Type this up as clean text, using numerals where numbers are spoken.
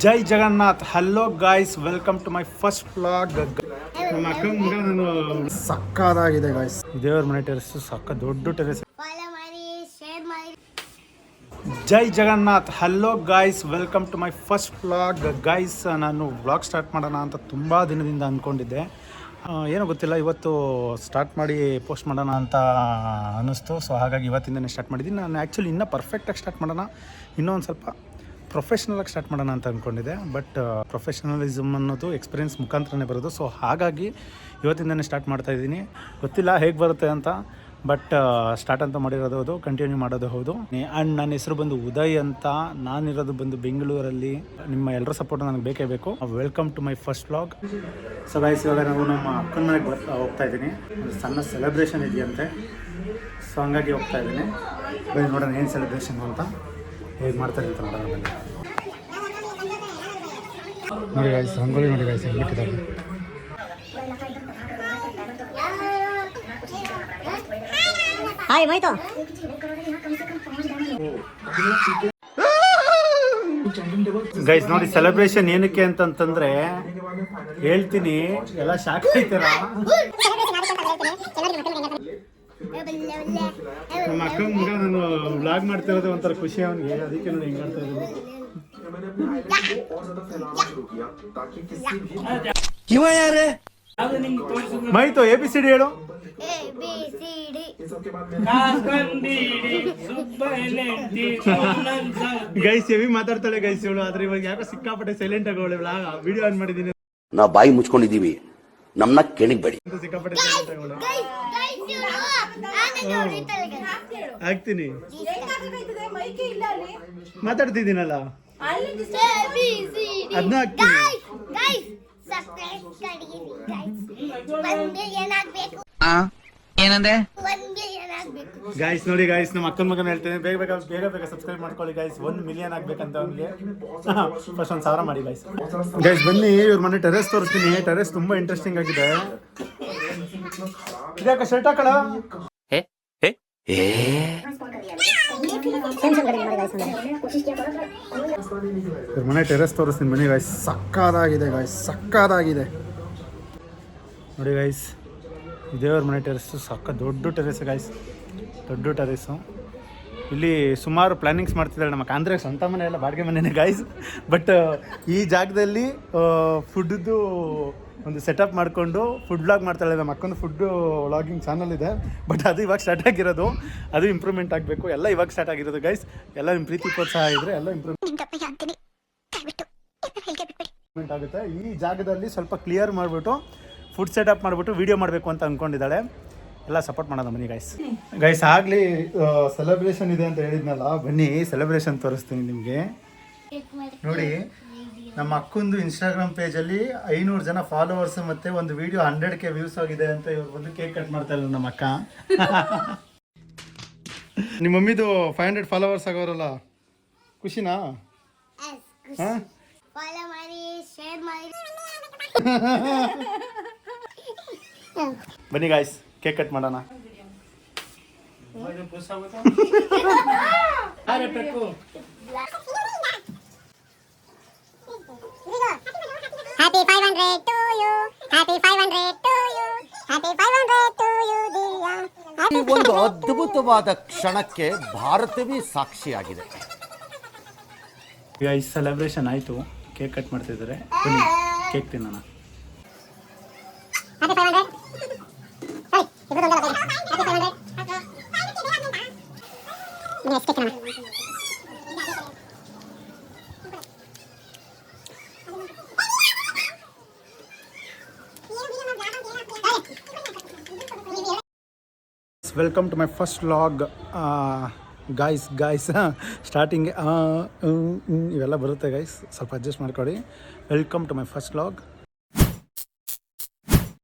Jai Jagannath. Hello guys, welcome to my first vlog. ನಮ್ಮ ಅಕ್ಕನ ಮಗ ನಾನು ಸಕ್ಕದಾಗಿದೆ ಗಾಯ್ಸ್. ದೇವ್ರ ಮನೆ ಟೆರೆಸ್ ಸಕ್ಕ ದೊಡ್ಡ ಟೆರೆಸ್. ಜೈ Jagannath. Hello guys, welcome to my first vlog. Guys, ನಾನು ವ್ಲಾಗ್ ಸ್ಟಾರ್ಟ್ ಮಾಡೋಣ ಅಂತ ತುಂಬ ದಿನದಿಂದ ಅಂದ್ಕೊಂಡಿದ್ದೆ. ಏನೋ ಗೊತ್ತಿಲ್ಲ, ಇವತ್ತು ಸ್ಟಾರ್ಟ್ ಮಾಡಿ ಪೋಸ್ಟ್ ಮಾಡೋಣ ಅಂತ ಅನ್ನಿಸ್ತು. ಸೊ ಹಾಗಾಗಿ ಇವತ್ತಿಂದನೇ ಸ್ಟಾರ್ಟ್ ಮಾಡಿದ್ದೀನಿ. ನಾನು ಆ್ಯಕ್ಚುಲಿ ಇನ್ನೂ ಪರ್ಫೆಕ್ಟಾಗಿ ಸ್ಟಾರ್ಟ್ ಮಾಡೋಣ, ಇನ್ನೂ ಒಂದು ಸ್ವಲ್ಪ ಪ್ರೊಫೆಷ್ನಲಾಗಿ ಸ್ಟಾರ್ಟ್ ಮಾಡೋಣ ಅಂತ ಅಂದ್ಕೊಂಡಿದ್ದೆ. ಬಟ್ ಪ್ರೊಫೆಷ್ನಲಿಸಮ್ ಅನ್ನೋದು ಎಕ್ಸ್ಪೀರಿಯೆನ್ಸ್ ಮುಖಾಂತರನೇ ಬರೋದು. ಸೊ ಹಾಗಾಗಿ ಇವತ್ತಿಂದನೇ ಸ್ಟಾರ್ಟ್ ಮಾಡ್ತಾಯಿದ್ದೀನಿ. ಗೊತ್ತಿಲ್ಲ ಹೇಗೆ ಬರುತ್ತೆ ಅಂತ, ಬಟ್ ಸ್ಟಾರ್ಟ್ ಅಂತ ಮಾಡಿರೋದು ಹೌದು, ಕಂಟಿನ್ಯೂ ಮಾಡೋದು ಹೌದು. ಆ್ಯಂಡ್ ನನ್ನ ಹೆಸರು ಬಂದು ಉದಯ್ ಅಂತ. ನಾನಿರೋದು ಬಂದು ಬೆಂಗಳೂರಲ್ಲಿ. ನಿಮ್ಮ ಎಲ್ಲರ ಸಪೋರ್ಟ್ ನನಗೆ ಬೇಕೇ ಬೇಕು. Welcome to my first vlog. So guys, ಇವಾಗ ನಾವು ನಮ್ಮ ಅಕ್ಕನ ಮನೆಗೆ ಹೋಗ್ತಾ ಇದ್ದೀನಿ. ಒಂದು ಸಣ್ಣ ಸೆಲೆಬ್ರೇಷನ್ ಇದೆಯಂತೆ. ಸೊ ಹಂಗಾಗಿ ಹೋಗ್ತಾ ಇದ್ದೀನಿ. ಬನ್ನಿ ನೋಡೋಣ ಏನು ಸೆಲೆಬ್ರೇಷನ್ ಅಂತ, ಹೇಗೆ ಮಾಡ್ತಾರೆ ಅಂತ ನೋಡೋಣ. ಬನ್ನಿ ನೋಡಿ ಗಾಯ್ಸ್, ರಂಗೋಲಿ ನೋಡಿ ಗಾಯ್ಸ್ ಬಿಟ್ಟಿದ್ದಾರೆ. ಹಾಯ್ ಮೈತು. ಗೈಸ್ ನೋಡಿ, ಸೆಲೆಬ್ರೇಷನ್ ಏನಕ್ಕೆ ಅಂತಂತಂದ್ರೆ ಹೇಳ್ತೀನಿ, ಎಲ್ಲ ಶಾಕ್ ಆಯ್ತಾರ. ನಮ್ಮ ಅಕ್ಕನ ಮಗ ನಾನು ವ್ಲಾಗ್ ಮಾಡ್ತಾ ಇರೋದು ಒಂಥರ ಖುಷಿ ಅವನಿಗೆ, ಅದಕ್ಕೆ ನೋಡಿ ಹಿಂಗೆ ಮಾಡ್ತಾ ಇರೋದು. ಇವ ಯಾರೇ? ಮೈತು ABCD ಹೇಳು. ಗೈಸ್ ಹೆವಿ ಮಾತಾಡ್ತಾಳೆ ಗೈಸ್ ಇವಳು, ಆದ್ರೆ ಇವಾಗ ಯಾಕೋ ಸಿಕ್ಕಾಪಟ್ಟೆ ಸೈಲೆಂಟ್ ಆಗೋಳೆ. ವಿಡಿಯೋ ಆನ್ ಮಾಡಿದೀನಿ, ನಾವು ಬಾಯಿ ಮುಚ್ಕೊಂಡಿದೀವಿ, ನಮ್ಮನ್ನ ಕೆಣಿಗ್ಬೇಡಿ. ಸಿಕ್ಕಾಪಟ್ಟೆ ಸೈಲೆಂಟ್ ಆಗೋಳೆ. ಆಗ್ತೀನಿ, ಮಾತಾಡ್ತಿದ್ದೀನಲ್ಲ ಅದನ್ನ ಹಾಕ್ತೀನಿ. ಏನಂದ್ರೆ ಗೈಸ್ ನೋಡಿ ಗಾಯ್ಸ್, ನಮ್ಮ ಅಕ್ಕನ ಮಗನ ಹೇಳ್ತೇನೆ, ಬೇಗ ಬೇಗ ಸಬ್ಸ್ಕ್ರೈಬ್ ಮಾಡ್ಕೊಳ್ಳಿ ಗೈಸ್. 1 ಮಿಲಿಯನ್ ಆಗ್ಬೇಕಂತ ಅವ್ನಿಗೆ. ಫಸ್ಟ್ 1,000 ಮಾಡಿ ಗೈಸ್. ಗೈಸ್ ಬನ್ನಿ, ಇವ್ರ ಮನೆ ಟೆರೆಸ್ ತೋರಿಸ್ತೀನಿ. ಟೆರೆಸ್ ತುಂಬಾ ಇಂಟ್ರೆಸ್ಟಿಂಗ್ ಆಗಿದೆ. ಇದ್ಯಾಕ ಶರ್ಟ್ ಹಾಕಳ? ಇವ್ರ ಮನೆ ಟೆರೆಸ್ ತೋರಿಸ್ತೀನಿ ಬನ್ನಿ ಗೈಸ್. ಸಕ್ಕದಾಗಿದೆ ಗಾಯ್ಸ್, ಸಕ್ಕದಾಗಿದೆ ನೋಡಿ ಗೈಸ್. ದೇವ್ರ ಮನೆ ಟೆರೆಸ್ಸು ಸಕ್ಕ ದೊಡ್ಡ ಟೆರೆಸ್ ಗಾಯ್ಸ್, ದೊಡ್ಡ ಟೆರೆಸ್ಸು. ಇಲ್ಲಿ ಸುಮಾರು ಪ್ಲ್ಯಾನಿಂಗ್ಸ್ ಮಾಡ್ತಿದ್ದಾಳೆ ನಮ್ಮ ಅಂದರೆ ಸ್ವಂತ ಮನೆ ಎಲ್ಲ ಬಾಡಿಗೆ ಮನೆಯೇ ಗಾಯ್ಸ್. ಬಟ್ ಈ ಜಾಗದಲ್ಲಿ ಫುಡ್ದು ಒಂದು ಸೆಟಪ್ ಮಾಡಿಕೊಂಡು ಫುಡ್ ವ್ಲಾಗ್ ಮಾಡ್ತಾಳೆ. ನಮ್ಮ ಅಕ್ಕಂದು ಫುಡ್ಡು ವ್ಲಾಗಿಂಗ್ ಚಾನಲ್ ಇದೆ, ಬಟ್ ಅದು ಇವಾಗ ಸ್ಟಾರ್ಟ್ ಆಗಿರೋದು. ಅದು ಇಂಪ್ರೂವ್ಮೆಂಟ್ ಆಗಬೇಕು. ಎಲ್ಲ ಇವಾಗ ಸ್ಟಾರ್ಟ್ ಆಗಿರೋದು ಗೈಸ್. ಎಲ್ಲ ನಿಮ್ಮ ಪ್ರೀತಿ ಪ್ರೋತ್ಸಾಹ ಇದ್ದರೆ ಎಲ್ಲ ಇಂಪ್ರೂವ್ಮೆಂಟ್ ಆಗುತ್ತೆ. ಈ ಜಾಗದಲ್ಲಿ ಸ್ವಲ್ಪ ಕ್ಲಿಯರ್ ಮಾಡಿಬಿಟ್ಟು ಫುಡ್ ಸೆಟಪ್ ಮಾಡಿಬಿಟ್ಟು ವೀಡಿಯೋ ಮಾಡಬೇಕು ಅಂತ ಅಂದ್ಕೊಂಡಿದ್ದಾಳೆ. ಎಲ್ಲ ಸಪೋರ್ಟ್ ಮಾಡೋಣ ಬನ್ನಿ ಗೈಸ್. ಗೈಸ್ ಆಗಲಿ ಸೆಲೆಬ್ರೇಷನ್ ಇದೆ ಅಂತ ಹೇಳಿದ್ನಲ್ಲ, ಬನ್ನಿ ಸೆಲೆಬ್ರೇಷನ್ ತೋರಿಸ್ತೀನಿ ನಿಮಗೆ. ನೋಡಿ, ನಮ್ಮ ಅಕ್ಕಂದು ಇನ್ಸ್ಟಾಗ್ರಾಮ್ ಪೇಜಲ್ಲಿ 500 ಜನ ಫಾಲೋವರ್ಸ್ ಮತ್ತು ಒಂದು ವಿಡಿಯೋ 100K ವ್ಯೂಸ್ ಆಗಿದೆ ಅಂತ ಇವ್ರು ಬಂದು ಕೇಕ್ ಕಟ್ ಮಾಡ್ತಾ ಇಲ್ಲ ನಮ್ಮ ಅಕ್ಕ. ನಿಮ್ಮ ಮಮ್ಮಿದು 500 ಫಾಲೋವರ್ಸ್ ಆಗೋರಲ್ಲ, ಖುಷಿನಾ? ಹಾಂ, ಬನ್ನಿ ಗಾಯ್ಸ್, ಕೇಕ್ ಕಟ್ ಮಾಡೋಣ. Happy 500 to you. Happy 500 to you. Happy 500 to you dear. ಈ ಒಂದು ಅದ್ಭುತವಾದ ಕ್ಷಣಕ್ಕೆ ಭಾರತವೇ ಸಾಕ್ಷಿಯಾಗಿದೆ. ಈಗ ಈ ಸೆಲೆಬ್ರೇಷನ್ ಆಯಿತು, ಕೇಕ್ ಕಟ್ ಮಾಡ್ತಿದ್ದಾರೆ. ಬನ್ನಿ ಕೇಕ್ ತಿನ್ನೋಣ. Happy 500. Hey, ಇದು ದೊಡ್ಡ Happy 500. Yes, ಕೇಕ್ ತಿನ್ನೋಣ. Welcome to my first vlog guys. Starting ಇವೆಲ್ಲ ಬರುತ್ತೆ ಗೈಸ್, ಸ್ವಲ್ಪ ಅಡ್ಜಸ್ಟ್ ಮಾಡ್ಕೊಳ್ಳಿ. Welcome to my first vlog.